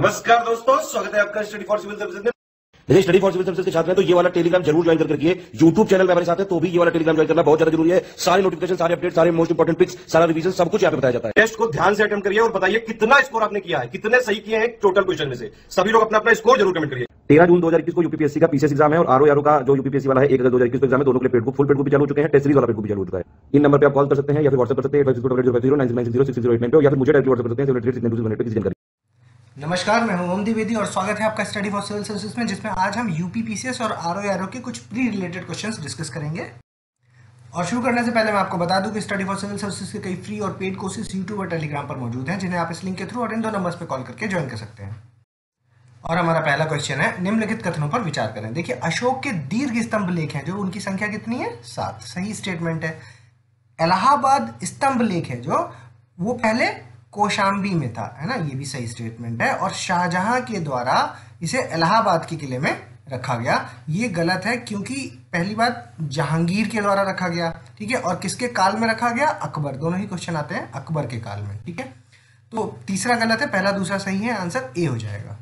नमस्कार दोस्तों, स्वागत है आपका स्टडी फॉर सिविल सर्विसेज में। देखिए, स्टडी फॉर सिविल सर्विसेज के छात्र हैं तो ये वाला टेलीग्राम जरूर ज्वाइन करके रखिए। यूट्यूब चैनल में हमारे साथ है तो भी ये वाला टेलीग्राम ज्वाइन करना बहुत ज्यादा जरूरी है। सारे नोटिफिकेशन, सारे अपडेट, सारे मोस्ट इंपोर्टेंट पिक्स, सारा रिवीजन सब कुछ यहाँ पे बताया जाता है। टेस्ट को ध्यान से अटेम्प्ट करिए और बताइए कितना स्कोर आपने किया है, कितने सही किए हैं टोटल क्वेश्चन में से। सभी लोग अपना अपना स्कोर जरूर कमेंट करिए। 13 जून 2021 को यूपीपीएससी का पीसीएस एग्जाम है और आरओ का जो यूपीपीएससी वाला है 1 अगस्त 2021 को एग्जाम है। दोनों के लिए paid book, full paid book भी चालू हो चुके हैं। टेस्ट सीरीज वाला पेड बुक भी चालू हो चुका है। इन नंबर पे आप कॉल कर सकते हैं या फिर व्हाट्सएप कर सकते हैं 85609096906089 पे, या फिर मुझे डायरेक्टली व्हाट्सएप कर सकते हैं 736929 पे किसी जानकारी। नमस्कार, मैं हूं ओम द्विवेदी और स्वागत है आपका स्टडी फॉर सिविल सर्विसेज में, जिसमें आज हम यूपीपीसीएस और आरओ के कुछ प्री रिलेटेड क्वेश्चंस डिस्कस करेंगे। और शुरू करने से पहले मैं आपको बता दूं कि स्टडी फॉर सिविल सर्विसेज के कई फ्री और पेड कोर्सेज यूट्यूब और टेलीग्राम पर मौजूद हैं, जिन्हें आप इस लिंक के थ्रू और इन दो नंबर्स पर कॉल करके ज्वाइन कर सकते हैं। और हमारा पहला क्वेश्चन है, निम्नलिखित कथनों पर विचार करें। देखिए, अशोक के दीर्घ स्तंभ लेख हैं जो उनकी संख्या कितनी है? 7। सही स्टेटमेंट है। इलाहाबाद स्तंभ लेख है जो वो पहले कौशाम्बी में था, है ना, ये भी सही स्टेटमेंट है। और शाहजहां के द्वारा इसे इलाहाबाद के किले में रखा गया, ये गलत है, क्योंकि पहली बात जहांगीर के द्वारा रखा गया, ठीक है। और किसके काल में रखा गया? अकबर। दोनों ही क्वेश्चन आते हैं अकबर के काल में, ठीक है। तो तीसरा गलत है, पहला दूसरा सही है, आंसर ए हो जाएगा।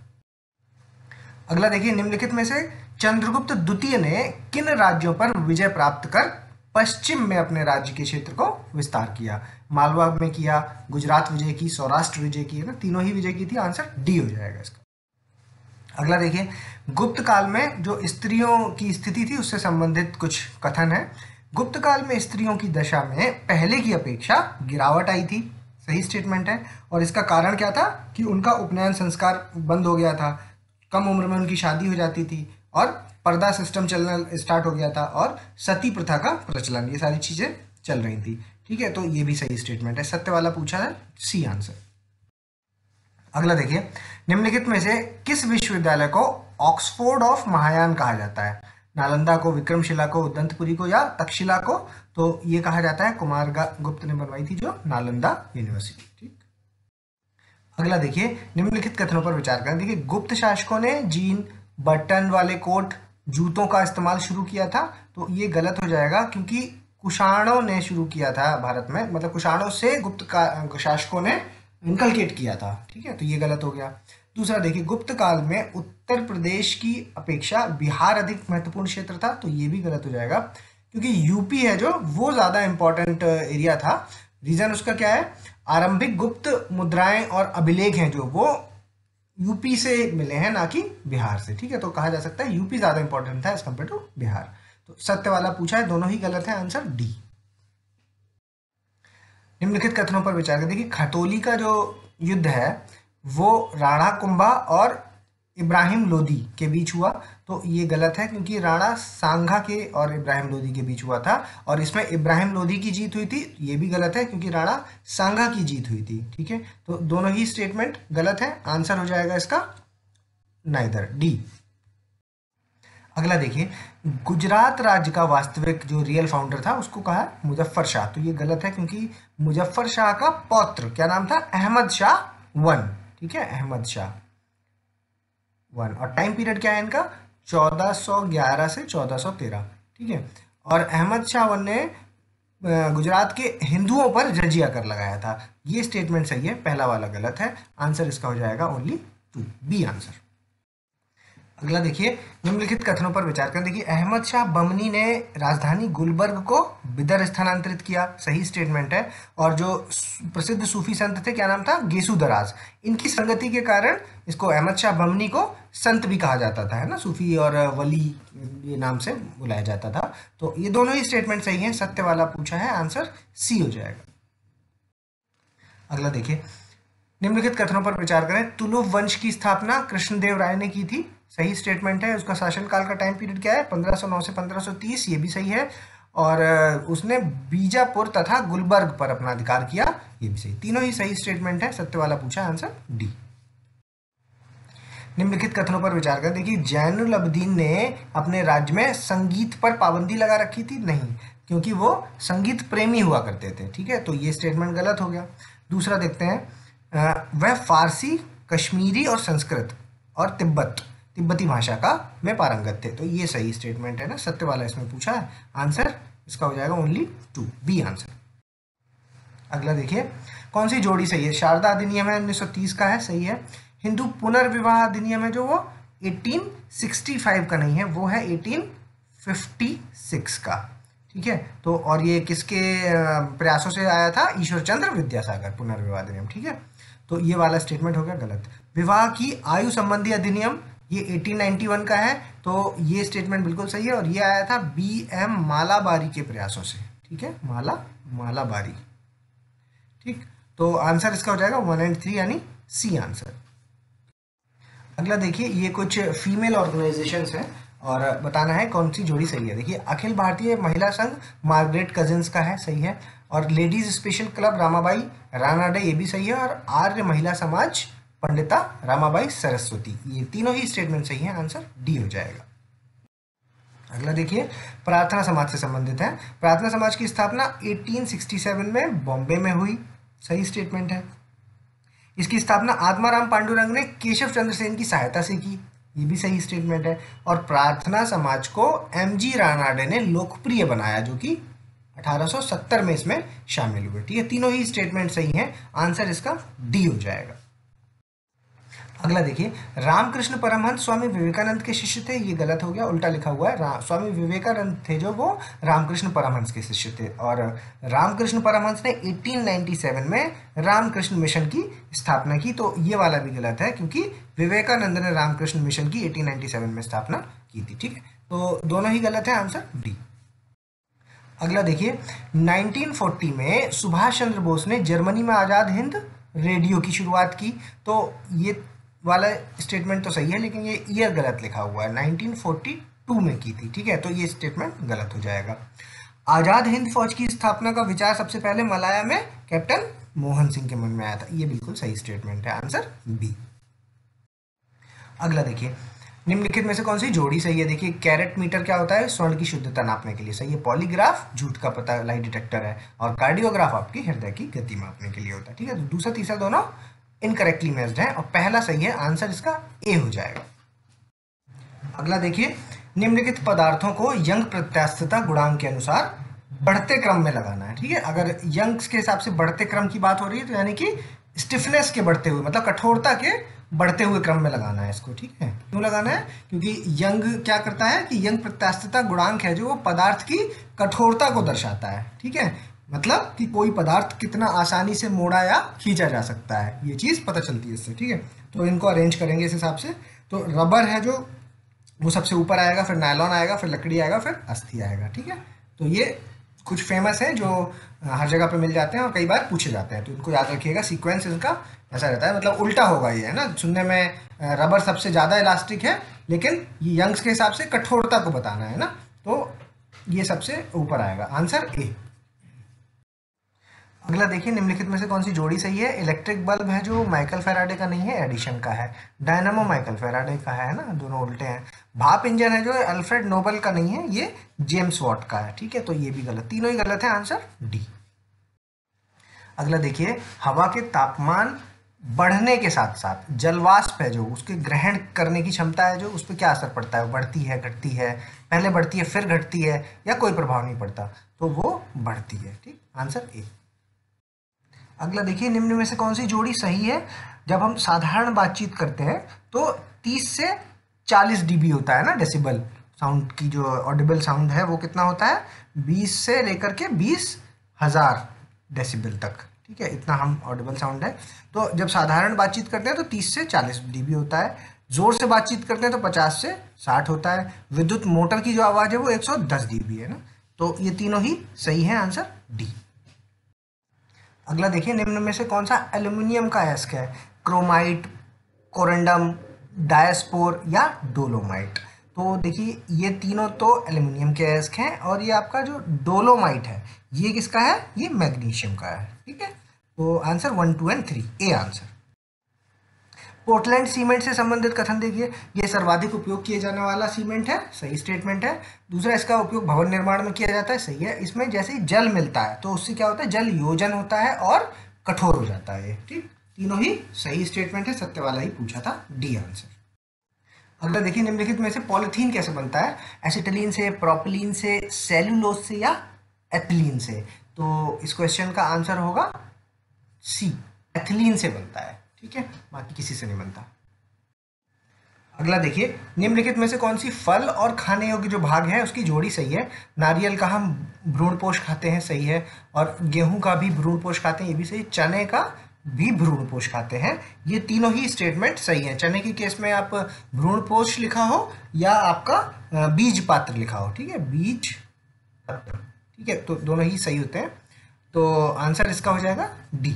अगला देखिए, निम्नलिखित में से चंद्रगुप्त द्वितीय ने किन राज्यों पर विजय प्राप्त कर पश्चिम में अपने राज्य के क्षेत्र को विस्तार किया? मालवा में किया, गुजरात विजय की, सौराष्ट्र विजय की, है ना, तीनों ही विजय की थी, आंसर डी हो जाएगा इसका। अगला देखिए, गुप्त काल में जो स्त्रियों की स्थिति थी उससे संबंधित कुछ कथन है। गुप्त काल में स्त्रियों की दशा में पहले की अपेक्षा गिरावट आई थी, सही स्टेटमेंट है। और इसका कारण क्या था कि उनका उपनयन संस्कार बंद हो गया था, कम उम्र में उनकी शादी हो जाती थी और पर्दा सिस्टम चलना स्टार्ट हो गया था और सती प्रथा का प्रचलन, ये सारी चीजें चल रही थी, ठीक है। तो ये भी सही स्टेटमेंट है। सत्य वाला पूछा है, सी आंसर। अगला देखिए, निम्नलिखित में से किस विश्वविद्यालय को ऑक्सफोर्ड ऑफ महायान कहा जाता है? नालंदा को, विक्रमशिला को, उदंतपुरी को या तक्षशिला को? तो ये कहा जाता है, कुमार गुप्त ने बनवाई थी जो नालंदा यूनिवर्सिटी, ठीक। अगला देखिए, निम्नलिखित कथनों पर विचार करें। देखिए, गुप्त शासकों ने जीन, बटन वाले कोट, जूतों का इस्तेमाल शुरू किया था, तो ये गलत हो जाएगा, क्योंकि कुषाणों ने शुरू किया था भारत में, मतलब कुषाणों से गुप्त का शासकों ने इनकलकेट किया था, ठीक है। तो ये गलत हो गया। दूसरा देखिए, गुप्त काल में उत्तर प्रदेश की अपेक्षा बिहार अधिक महत्वपूर्ण क्षेत्र था, तो ये भी गलत हो जाएगा, क्योंकि यूपी है जो वो ज्यादा इंपॉर्टेंट एरिया था। रीजन उसका क्या है? आरंभिक गुप्त मुद्राएं और अभिलेख हैं जो वो यूपी से मिले हैं, ना कि बिहार से, ठीक है। तो कहा जा सकता है यूपी ज्यादा इंपॉर्टेंट था एज कंपेयर टू बिहार। तो सत्य वाला पूछा है, दोनों ही गलत है, आंसर डी। निम्नलिखित कथनों पर विचार करें। देखिए, खतौली का जो युद्ध है वो राणा कुंभा और इब्राहिम लोदी के बीच हुआ, तो ये गलत है, क्योंकि राणा सांगा के और इब्राहिम लोदी के बीच हुआ था और इसमें इब्राहिम लोदी की जीत हुई थी। ये भी गलत है, क्योंकि राणा सांगा की जीत हुई थी, ठीक है। तो दोनों ही स्टेटमेंट गलत है, आंसर हो जाएगा इसका नाइदर, डी। अगला देखिए, गुजरात राज्य का वास्तविक जो रियल फाउंडर था उसको कहा मुजफ्फर शाह, तो ये गलत है, क्योंकि मुजफ्फर शाह का पौत्र क्या नाम था? अहमद शाह वन, ठीक है, अहमद शाह वन। और टाइम पीरियड क्या है इनका? 1411 से 1413, ठीक है। और अहमद शाह वन ने गुजरात के हिंदुओं पर जजिया कर लगाया था, ये स्टेटमेंट सही है, पहला वाला गलत है, आंसर इसका हो जाएगा ओनली 2, बी आंसर। अगला देखिए, निम्नलिखित कथनों पर विचार करें। देखिए, अहमद शाह बमनी ने राजधानी गुलबर्ग को बिदर स्थानांतरित किया, सही स्टेटमेंट है। और जो प्रसिद्ध सूफी संत थे, क्या नाम था? गेसु दराज, इनकी संगति के कारण इसको अहमद शाह बमनी को संत भी कहा जाता था, है ना, सूफी और वली ये नाम से बुलाया जाता था। तो ये दोनों ही स्टेटमेंट सही है, सत्य वाला पूछा है, आंसर सी हो जाएगा। अगला देखिए, निम्नलिखित कथनों पर विचार करें। तुलुव वंश की स्थापना कृष्णदेव राय ने की थी, सही स्टेटमेंट है। उसका शासनकाल का टाइम पीरियड क्या है? 1509 से 1530, ये भी सही है। और उसने बीजापुर तथा गुलबर्ग पर अपना अधिकार किया, ये भी सही। तीनों ही सही स्टेटमेंट है, सत्य वाला पूछा, आंसर डी। निम्नलिखित कथनों पर विचार करें। देखिए, जैनुल अब्दीन ने अपने राज्य में संगीत पर पाबंदी लगा रखी थी? नहीं, क्योंकि वो संगीत प्रेमी हुआ करते थे, ठीक है। तो ये स्टेटमेंट गलत हो गया। दूसरा देखते हैं, वह फारसी, कश्मीरी और संस्कृत और तिब्बती भाषा का में पारंगत थे, तो ये सही स्टेटमेंट है ना, सत्य वाला इसमें पूछा है, आंसर इसका हो जाएगा ओनली 2, बी आंसर। अगला देखिए, कौन सी जोड़ी सही है? शारदा अधिनियम है 1930 का है, सही है। हिंदू पुनर्विवाह अधिनियम है जो वो 1865 का नहीं है, वो है 1856 का। ठीक है, तो और ये किसके प्रयासों से आया था? ईश्वर चंद्र विद्यासागर, पुनर्विवाह अधिनियम। ठीक है, तो ये वाला स्टेटमेंट हो गया गलत। विवाह की आयु संबंधी अधिनियम ये 1891 का है, तो ये स्टेटमेंट बिल्कुल सही है और ये आया था BM मालाबारी के प्रयासों से। ठीक है, मालाबारी। ठीक, तो आंसर इसका हो जाएगा 1 और 3 यानी सी आंसर। अगला देखिए, ये कुछ फीमेल ऑर्गेनाइजेशंस हैं और बताना है कौन सी जोड़ी सही है। देखिए, अखिल भारतीय महिला संघ मार्गरेट कजिन्स का है, सही है। और ladies special club Ramabai Ranade, ये भी सही है। और आर्य महिला समाज पंडिता रामाबाई सरस्वती, ये तीनों ही स्टेटमेंट सही है, आंसर डी हो जाएगा। अगला देखिए, प्रार्थना समाज से संबंधित है। प्रार्थना समाज की स्थापना 1867 में बॉम्बे में हुई, सही स्टेटमेंट है। इसकी स्थापना आत्माराम पांडुरंग ने केशव चंद्र सेन की सहायता से की, ये भी सही स्टेटमेंट है। और प्रार्थना समाज को MG रानाडे ने लोकप्रिय बनाया, जो कि 1870 में इसमें शामिल हुए। ठीक है, तीनों ही स्टेटमेंट सही हैं, आंसर इसका डी हो जाएगा। अगला देखिए, रामकृष्ण परमहंस स्वामी विवेकानंद के शिष्य थे, ये गलत हो गया, उल्टा लिखा हुआ है। स्वामी विवेकानंद थे जो, वो रामकृष्ण परमहंस के शिष्य थे। और रामकृष्ण परमहंस ने 1897 में रामकृष्ण मिशन की स्थापना की, तो ये वाला भी गलत है क्योंकि विवेकानंद ने रामकृष्ण मिशन की 1897 में स्थापना की थी। ठीक है, तो दोनों ही गलत है, आंसर डी। अगला देखिए, 1940 में सुभाष चंद्र बोस ने जर्मनी में आज़ाद हिंद रेडियो की शुरुआत की, तो ये वाला स्टेटमेंट तो सही है लेकिन ये ईयर गलत लिखा हुआ है, 1942 में की थी। ठीक है, तो ये स्टेटमेंट गलत हो जाएगा। आज़ाद हिंद फौज की स्थापना का विचार सबसे पहले मलाया में कैप्टन मोहन सिंह के मन में आया था, ये बिल्कुल सही स्टेटमेंट है, आंसर बी। अगला देखिए, निम्नलिखित में से कौन सी जोड़ी सही है? देखिए, कैरेट मीटर क्या होता है? स्वर्ण की शुद्धता नापने के लिए, सही है। पॉलीग्राफ झूठ का पता लाई डिटेक्टर है। और कार्डियोग्राफ आपकी हृदय की गति मापने के लिए होता है। ठीक है, तो दूसरा तीसरा दोनों इनकरेक्टली मैच्ड है और पहला सही है, आंसर इसका ए हो जाएगा। अगला देखिए, निम्नलिखित पदार्थों को यंग प्रत्यास्थता गुणांक के अनुसार बढ़ते क्रम में लगाना है। ठीक है, अगर यंग्स के हिसाब से बढ़ते क्रम की बात हो रही है तो यानी कि स्टिफनेस के बढ़ते हुए, मतलब कठोरता के बढ़ते हुए क्रम में लगाना है इसको। ठीक है, क्यों लगाना है? क्योंकि यंग क्या करता है कि यंग प्रत्यास्थता गुणांक है जो वो पदार्थ की कठोरता को दर्शाता है। ठीक है, मतलब कि कोई पदार्थ कितना आसानी से मोड़ा या खींचा जा सकता है, ये चीज़ पता चलती है इससे। ठीक है, तो इनको अरेंज करेंगे इस हिसाब से। तो रबर है जो वो सबसे ऊपर आएगा, फिर नायलॉन आएगा, फिर लकड़ी आएगा, फिर अस्थि आएगा। ठीक है, तो ये कुछ फेमस है जो हर जगह पे मिल जाते हैं और कई बार पूछे जाते हैं, तो इनको याद रखिएगा। सीक्वेंस इनका ऐसा रहता है, मतलब उल्टा होगा ये, है ना। सुनने में रबर सबसे ज़्यादा इलास्टिक है, लेकिन ये यंग्स के हिसाब से कठोरता को बताना है ना, तो ये सबसे ऊपर आएगा, आंसर ए। अगला देखिए, निम्नलिखित में से कौन सी जोड़ी सही है? इलेक्ट्रिक बल्ब है जो माइकल फेराडे का नहीं है, एडिशन का है। डायनामो माइकल फेराडे का है ना, दोनों उल्टे हैं। भाप इंजन है जो अल्फ्रेड नोबल का नहीं है, ये जेम्स वॉट का है। ठीक है, तो ये भी गलत, तीनों ही गलत है, आंसर डी। अगला देखिए, हवा के तापमान बढ़ने के साथ साथ जलवाष्प है जो, उसके ग्रहण करने की क्षमता है जो, उस पर क्या असर पड़ता है? बढ़ती है, घटती है, पहले बढ़ती है फिर घटती है, या कोई प्रभाव नहीं पड़ता? तो वो बढ़ती है। ठीक, आंसर ए। अगला देखिए, निम्न में से कौन सी जोड़ी सही है? जब हम साधारण बातचीत करते हैं तो 30 से 40 dB होता है ना, डेसिबल साउंड की जो ऑडिबल साउंड है वो कितना होता है? 20 से लेकर के 20,000 डेसिबल तक। ठीक है, इतना हम ऑडिबल साउंड है। तो जब साधारण बातचीत करते हैं तो 30 से 40 dB होता है। जोर से बातचीत करते हैं तो 50 से 60 होता है। विद्युत मोटर की जो आवाज़ है वो 110 dB है ना, तो ये तीनों ही सही है, आंसर डी। अगला देखिए, निम्न में से कौन सा एल्यूमिनियम का अयस्क है? क्रोमाइट, कोरंडम, डायस्पोर या डोलोमाइट? तो देखिए, ये तीनों तो एल्यूमिनियम के अयस्क हैं और ये आपका जो डोलोमाइट है ये किसका है? ये मैग्नीशियम का है। ठीक है, तो आंसर 1, 2 और 3, ए आंसर। पोर्टलैंड सीमेंट से संबंधित कथन देखिए, ये सर्वाधिक उपयोग किए जाने वाला सीमेंट है, सही स्टेटमेंट है। दूसरा, इसका उपयोग भवन निर्माण में किया जाता है, सही है। इसमें जैसे ही जल मिलता है तो उससे क्या होता है? जल योजन होता है और कठोर हो जाता है। ठीक, तीनों ही सही स्टेटमेंट है, सत्य वाला ही पूछा था, डी आंसर। अगला देखिए, निम्नलिखित में से पॉलीथीन कैसे बनता है? एसिटिलीन से, प्रोपिलीन से, सेल्यूलोज से या एथिलीन से? तो इस क्वेश्चन का आंसर होगा सी, एथिलीन से बनता है। ठीक है, बाकी किसी से नहीं बनता। अगला देखिए, निम्नलिखित में से कौन सी फल और खाने योग्य जो भाग है उसकी जोड़ी सही है। नारियल का हम भ्रूणपोष खाते हैं, सही है। और गेहूं का भी भ्रूणपोष खाते हैं, ये भी सही। चने का भी भ्रूणपोष खाते हैं, ये तीनों ही स्टेटमेंट सही है। चने के केस में आप भ्रूणपोष लिखा हो या आपका बीज पात्र लिखा हो, ठीक है, बीज पात्र, ठीक है, तो दोनों ही सही होते हैं। तो आंसर इसका हो जाएगा डी।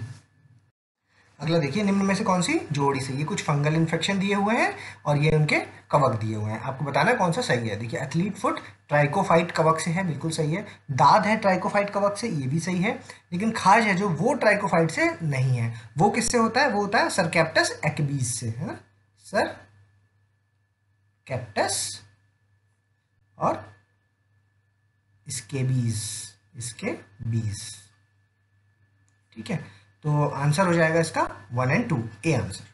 अगला देखिए, निम्न में से कौन सी जोड़ी सही है। कुछ फंगल इन्फेक्शन दिए हुए हैं और ये उनके कवक दिए हुए हैं, आपको बताना है कौन सा सही है। देखिए, एथलीट फुट ट्राइकोफाइट कवक से है, बिल्कुल सही है। दाद है ट्राइकोफाइट कवक से, ये भी सही है। लेकिन खाज है जो, वो ट्राइकोफाइट से नहीं है। वो किससे होता है? वो होता है सरकैप्टस एक्बीज से, है ना, सर कैप्टस और स्केबीज, इसके बीज, ठीक है। तो आंसर हो जाएगा इसका 1 और 2, ए आंसर।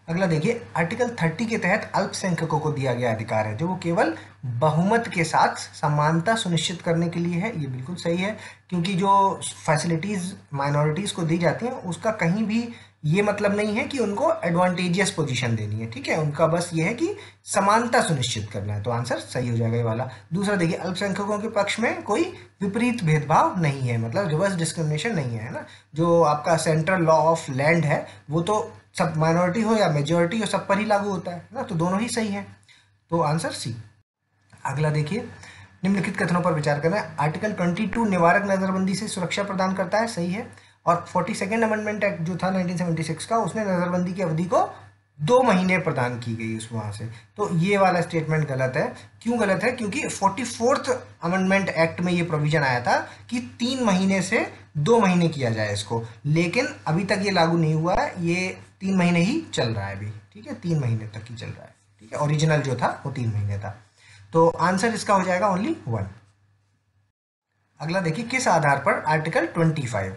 अगला देखिए, आर्टिकल 30 के तहत अल्पसंख्यकों को दिया गया अधिकार है जो वो केवल बहुमत के साथ समानता सुनिश्चित करने के लिए है, ये बिल्कुल सही है। क्योंकि जो फैसिलिटीज़ माइनॉरिटीज़ को दी जाती हैं उसका कहीं भी ये मतलब नहीं है कि उनको एडवांटेजियस पोजीशन देनी है, ठीक है, उनका बस ये है कि समानता सुनिश्चित करना है। तो आंसर सही हो जाएगा ये वाला। दूसरा देखिए, अल्पसंख्यकों के पक्ष में कोई विपरीत भेदभाव नहीं है, मतलब रिवर्स डिस्क्रिमिनेशन नहीं है ना। जो आपका सेंट्रल लॉ ऑफ लैंड है वो तो सब माइनॉरिटी हो या मेजॉरिटी हो सब पर ही लागू होता है ना, तो दोनों ही सही है। तो आंसर सी। अगला देखिए, निम्नलिखित कथनों पर विचार करना है। आर्टिकल 22 निवारक नजरबंदी से सुरक्षा प्रदान करता है, सही है। और 42nd अमेंडमेंट एक्ट जो था 1976 का, उसने नजरबंदी की अवधि को 2 महीने प्रदान की गई उस वहाँ से। तो ये वाला स्टेटमेंट गलत है। क्यों गलत है? क्योंकि 44th अमेंडमेंट एक्ट में ये प्रोविजन आया था कि 3 महीने से 2 महीने किया जाए इसको, लेकिन अभी तक ये लागू नहीं हुआ है, ये 3 महीने ही चल रहा है अभी, ठीक है, 3 महीने तक ही चल रहा है, ठीक है। ओरिजिनल जो था वो 3 महीने था। तो आंसर इसका हो जाएगा ओनली 1। अगला देखिए, किस आधार पर आर्टिकल 25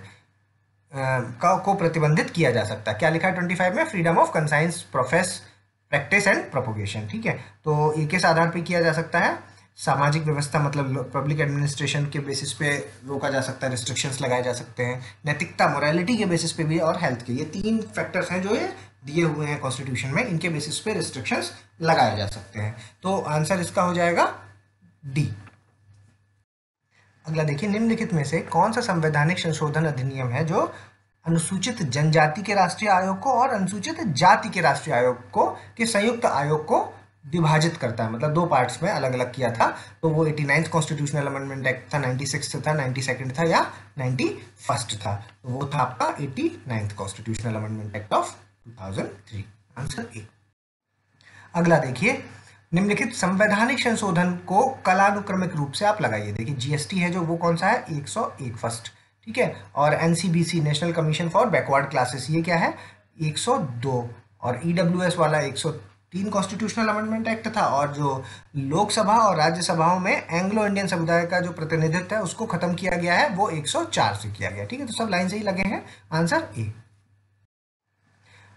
को प्रतिबंधित किया जा सकता है। क्या लिखा है 25 में? Freedom of conscience, profess, practice and propagation, ठीक है। तो ये किस आधार पर किया जा सकता है? सामाजिक व्यवस्था, मतलब पब्लिक एडमिनिस्ट्रेशन के बेसिस पे रोका जा सकता है, रिस्ट्रिक्शंस लगाए जा सकते हैं। नैतिकता, मोरालिटी के बेसिस पे भी, और हेल्थ के, ये 3 फैक्टर्स हैं जो ये दिए हुए हैं कॉन्स्टिट्यूशन में, इनके बेसिस पे रिस्ट्रिक्शंस लगाए जा सकते हैं। तो आंसर इसका हो जाएगा डी। अगला देखिए, निम्नलिखित में से कौन सा संवैधानिक संशोधन अधिनियम है जो अनुसूचित जनजाति के राष्ट्रीय आयोग को और अनुसूचित जाति के राष्ट्रीय आयोग को के संयुक्त आयोग को विभाजित करता है, मतलब 2 पार्ट्स में अलग अलग किया था। तो वो 89th कॉन्स्टिट्यूशनल अमेंडमेंट एक्ट था, 96 था, 92nd था या 91st था। तो वो था आपका 89th constitutional amendment act of 2003, answer A. अगला देखिए, निम्नलिखित संवैधानिक संशोधन को कालानुक्रमिक रूप से आप लगाइए। देखिए, जीएसटी है जो, वो कौन सा है? 101 फर्स्ट, ठीक है। और NCBC, national commission for backward classes, ये क्या है? 102। और ईडब्ल्यूएस वाला 103 कॉन्स्टिट्यूशनल अमेंडमेंट एक्ट था। और जो लोकसभा और राज्यसभाओं में एंग्लो इंडियन समुदाय का जो प्रतिनिधित्व है उसको खत्म किया गया है, वो 104 से किया गया, ठीक है। तो सब लाइन से ही लगे हैं, आंसर ए।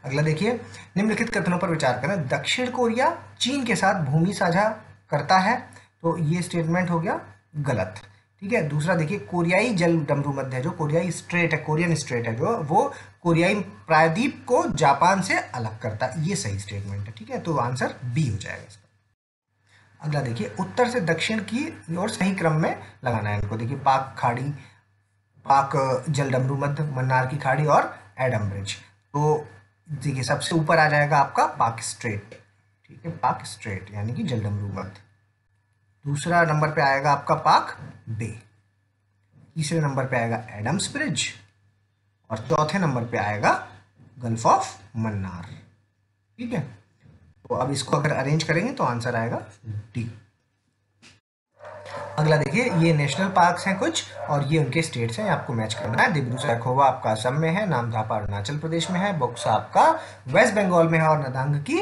अगला देखिए, निम्नलिखित कथनों पर विचार करें। दक्षिण कोरिया चीन के साथ भूमि साझा करता है, तो ये स्टेटमेंट हो गया गलत, ठीक है। दूसरा देखिए, कोरियाई जल डमरू मध्य है जो, कोरियाई स्ट्रेट है, कोरियन स्ट्रेट है जो, वो कोरियाई प्रायद्वीप को जापान से अलग करता है, ये सही स्टेटमेंट है, ठीक है। तो आंसर बी हो जाएगा इसका। अगला देखिए, उत्तर से दक्षिण की ओर सही क्रम में लगाना है इनको। देखिए, पाक खाड़ी, पाक जल डमरू मध्य, मन्नार की खाड़ी और एडम ब्रिज। तो देखिए, सबसे ऊपर आ जाएगा आपका पाक स्ट्रेट, ठीक है, पाक स्ट्रेट यानी कि जल डमरू मध्य। दूसरा नंबर पे आएगा आपका पाक बे। तीसरे नंबर पे आएगा एडम्स ब्रिज। और चौथे नंबर पे आएगा गल्फ ऑफ मन्नार, ठीक है। तो अब इसको अगर अरेंज करेंगे तो आंसर आएगा डी। अगला देखिए, ये नेशनल पार्क्स हैं कुछ और ये उनके स्टेट्स हैं, आपको मैच करना है। दिब्रू सैखोवा आपका असम में है, नामधापा अरुणाचल प्रदेश में है, बक्सा आपका वेस्ट बंगाल में है और नदांग की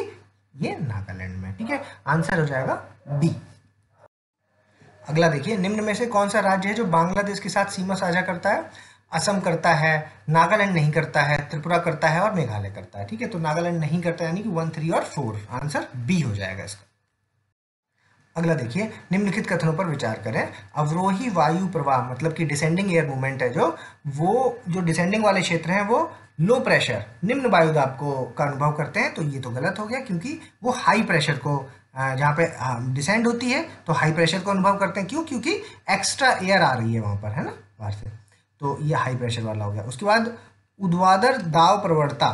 ये नागालैंड में, ठीक है। आंसर हो जाएगा बी। अगला देखिए, निम्न में से कौन सा राज्य है जो बांग्लादेश के साथ सीमा साझा करता है? असम करता है, नागालैंड नहीं करता है, त्रिपुरा करता है और मेघालय करता है, ठीक है। तो नागालैंड नहीं करता यानी कि 1, 3 और 4, आंसर बी हो जाएगा इसका। अगला देखिए, निम्नलिखित कथनों पर विचार करें। अवरोही वायु प्रवाह, मतलब कि डिसेंडिंग एयर मूवमेंट है जो, वो जो डिसेंडिंग वाले क्षेत्र हैं वो लो प्रेशर निम्न वायु दाब को का अनुभव करते हैं, तो ये तो गलत हो गया क्योंकि वो हाई प्रेशर को जहाँ पे डिसेंड होती है तो हाई प्रेशर को अनुभव करते हैं। क्यों? क्योंकि एक्स्ट्रा एयर आ रही है वहाँ पर, है ना, बाहर से, तो ये हाई प्रेशर वाला हो गया। उसके बाद ऊर्ध्वाधर दाब प्रवणता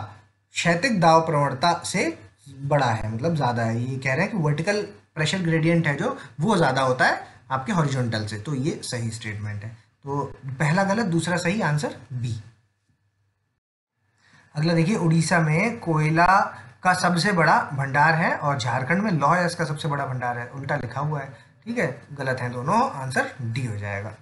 क्षैतिज दाब प्रवणता से बड़ा है, मतलब ज़्यादा है। ये कह रहे हैं कि वर्टिकल प्रेशर ग्रेडियंट है जो वो ज़्यादा होता है आपके हॉरिजॉन्टल से, तो ये सही स्टेटमेंट है। तो पहला गलत, दूसरा सही, आंसर बी। अगला देखिए, उड़ीसा में कोयला का सबसे बड़ा भंडार है और झारखंड में लौह अयस्क का सबसे बड़ा भंडार है, उल्टा लिखा हुआ है, ठीक है, गलत है दोनों, आंसर डी हो जाएगा।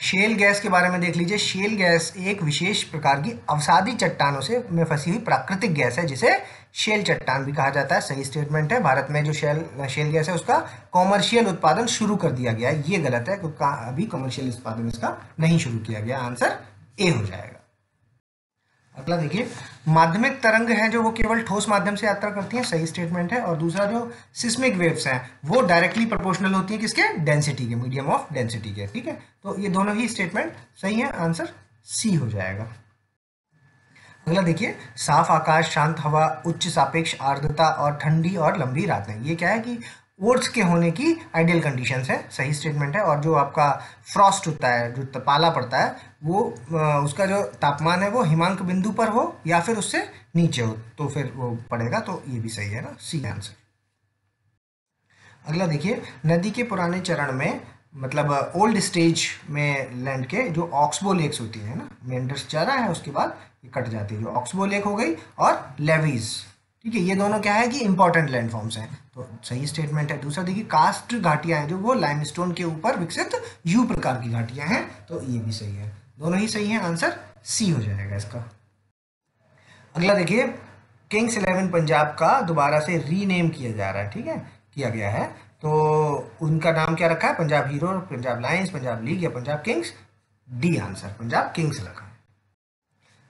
शेल गैस के बारे में देख लीजिए। शेल गैस एक विशेष प्रकार की अवसादी चट्टानों से में फंसी हुई प्राकृतिक गैस है जिसे शेल चट्टान भी कहा जाता है, सही स्टेटमेंट है। भारत में जो शेल गैस है उसका कॉमर्शियल उत्पादन शुरू कर दिया गया है, ये गलत है क्योंकि अभी कॉमर्शियल उत्पादन इसका नहीं शुरू किया गया, आंसर ए हो जाएगा। अगला देखिए, माध्यमिक तरंग है जो वो केवल ठोस माध्यम से यात्रा करती हैं, सही स्टेटमेंट है। और दूसरा जो सिस्मिक वेव्स हैं वो डायरेक्टली प्रोपोर्शनल होती है किसके? डेंसिटी के, मीडियम ऑफ डेंसिटी के, ठीक है। तो ये दोनों ही स्टेटमेंट सही है, आंसर सी हो जाएगा। अगला देखिए, साफ आकाश, शांत हवा, उच्च सापेक्ष आर्द्रता और ठंडी और लंबी रातें, ये क्या है कि ओट्स के होने की आइडियल कंडीशंस है, सही स्टेटमेंट है। और जो आपका फ्रॉस्ट होता है, जो पाला पड़ता है, वो उसका जो तापमान है वो हिमांक बिंदु पर हो या फिर उससे नीचे हो तो फिर वो पड़ेगा, तो ये भी सही है ना, सी आंसर। अगला देखिए, नदी के पुराने चरण में, मतलब ओल्ड स्टेज में लैंड के जो ऑक्सबो लेक्स होती है ना, मेंडर्स जा रहा है उसके बाद ये कट जाती है, जो ऑक्सबो लेक हो गई और लेवीज, ठीक है, ये दोनों क्या है कि इंपॉर्टेंट लैंडफॉर्म्स हैं, तो सही स्टेटमेंट है। दूसरा देखिए, कास्ट घाटियां हैं जो वो लाइमस्टोन के ऊपर विकसित यू प्रकार की घाटियां हैं, तो ये भी सही है, दोनों ही सही है, आंसर सी हो जाएगा इसका। अगला देखिए, किंग्स 11 पंजाब का दोबारा से रीनेम किया जा रहा है, ठीक है, किया गया है, तो उनका नाम क्या रखा है? Punjab hero, Punjab lions, Punjab league या Punjab kings? The answer, Punjab kings रखा है।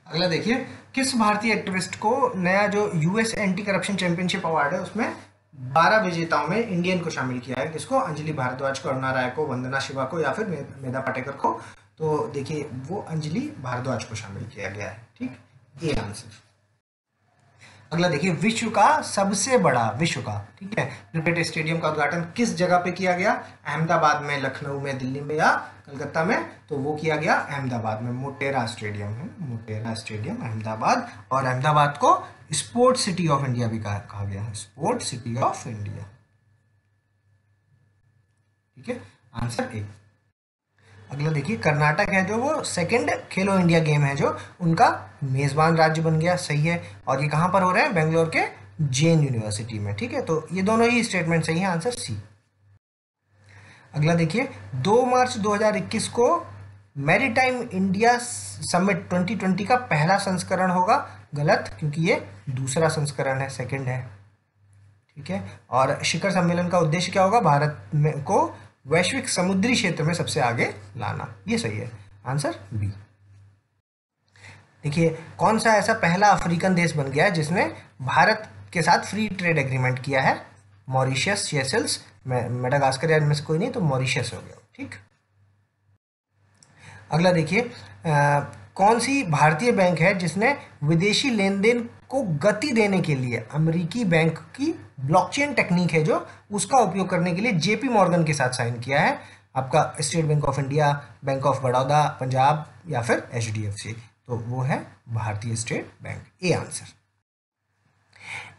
अगला देखिए, किस भारतीय एक्टिविस्ट को नया जो US anti corruption championship award है उसमें 12 विजेताओं में इंडियन को शामिल किया है? किसको? अंजलि भारद्वाज को, अरुणा राय को, वंदना शिवा को या फिर मेधा पाटेकर को? तो देखिए, वो अंजलि भारद्वाज को शामिल किया गया है, ठीक, ये आंसर। अगला देखिए, विश्व का सबसे बड़ा, विश्व का, ठीक है, क्रिकेट स्टेडियम का उद्घाटन किस जगह पे किया गया? अहमदाबाद में, लखनऊ में, दिल्ली में या कलकत्ता में? तो वो किया गया अहमदाबाद में, मोटेरा स्टेडियम है, मोटेरा स्टेडियम अहमदाबाद। और अहमदाबाद को स्पोर्ट्स सिटी ऑफ इंडिया भी कहा गया है, स्पोर्ट्स सिटी ऑफ इंडिया, ठीक है, आंसर ए। अगला देखिए, कर्नाटक है जो वो सेकंड खेलो इंडिया गेम है जो उनका मेजबान राज्य बन गया, सही है। और ये कहाँ पर हो रहे हैं? बेंगलोर के जैन यूनिवर्सिटी में, ठीक है, तो ये दोनों ही स्टेटमेंट सही है, आंसर सी। अगला देखिए, 2 मार्च 2021 को मैरीटाइम इंडिया समिट 2020 का पहला संस्करण होगा, गलत, क्योंकि ये दूसरा संस्करण है, सेकंड है, ठीक है। और शिखर सम्मेलन का उद्देश्य क्या होगा? भारत में को वैश्विक समुद्री क्षेत्र में सबसे आगे लाना, ये सही है, आंसर बी। देखिए, कौन सा ऐसा पहला अफ्रीकन देश बन गया है जिसने भारत के साथ फ्री ट्रेड एग्रीमेंट किया है? मॉरिशस, सेशल्स, मेडागास्कर या इनमें से कोई नहीं, तो मॉरिशस हो गया, ठीक। अगला देखिए, कौन सी भारतीय बैंक है जिसने विदेशी लेन देन को गति देने के लिए अमेरिकी बैंक की ब्लॉकचेन टेक्निक है जो उसका उपयोग करने के लिए जेपी मॉर्गन के साथ साइन किया है? आपका state bank of India, bank of Baroda, Punjab या फिर एचडीएफसी? तो वो है भारतीय स्टेट बैंक, ए आंसर।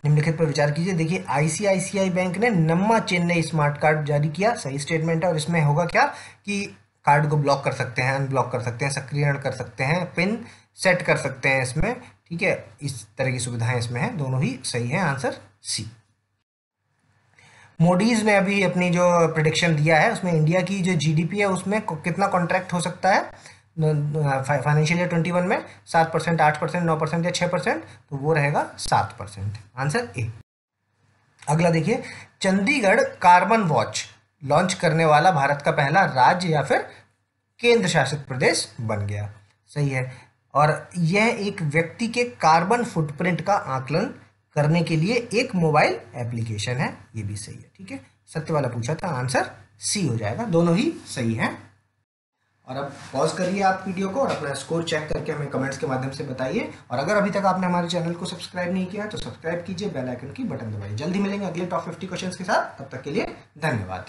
निम्नलिखित पर विचार कीजिए। देखिए, आईसीआईसीआई बैंक ने नम्मा चेन्नई स्मार्ट कार्ड जारी किया, सही स्टेटमेंट है। और इसमें होगा क्या कि कार्ड को ब्लॉक कर सकते हैं, अनब्लॉक कर सकते हैं, सक्रियण कर सकते हैं, पिन सेट कर सकते हैं इसमें, ठीक है, इस तरह की सुविधाएं इसमें हैं, दोनों ही सही है, आंसर सी। मोडीज ने अभी अपनी जो प्रेडिक्शन दिया है उसमें इंडिया की जो जीडीपी है उसमें कितना कॉन्ट्रैक्ट हो सकता है फाइनेंशियल ईयर 21 में? 7%, 8%, 9% या 6%? तो वो रहेगा 7%, आंसर ए। अगला देखिए, चंडीगढ़ कार्बन वॉच लॉन्च करने वाला भारत का पहला राज्य या फिर केंद्र शासित प्रदेश बन गया, सही है। और यह एक व्यक्ति के कार्बन फुटप्रिंट का आकलन करने के लिए एक मोबाइल एप्लीकेशन है, ये भी सही है, ठीक है। सत्य वाला पूछा था, आंसर सी हो जाएगा, दोनों ही सही हैं। और अब पॉज करिए आप वीडियो को और अपना स्कोर चेक करके हमें कमेंट्स के माध्यम से बताइए। और अगर अभी तक आपने हमारे चैनल को सब्सक्राइब नहीं किया तो सब्सक्राइब कीजिए, बेल आइकन की बटन दबाइए। जल्दी मिलेंगे अगले टॉप 50 क्वेश्चंस के साथ, तब तक के लिए धन्यवाद।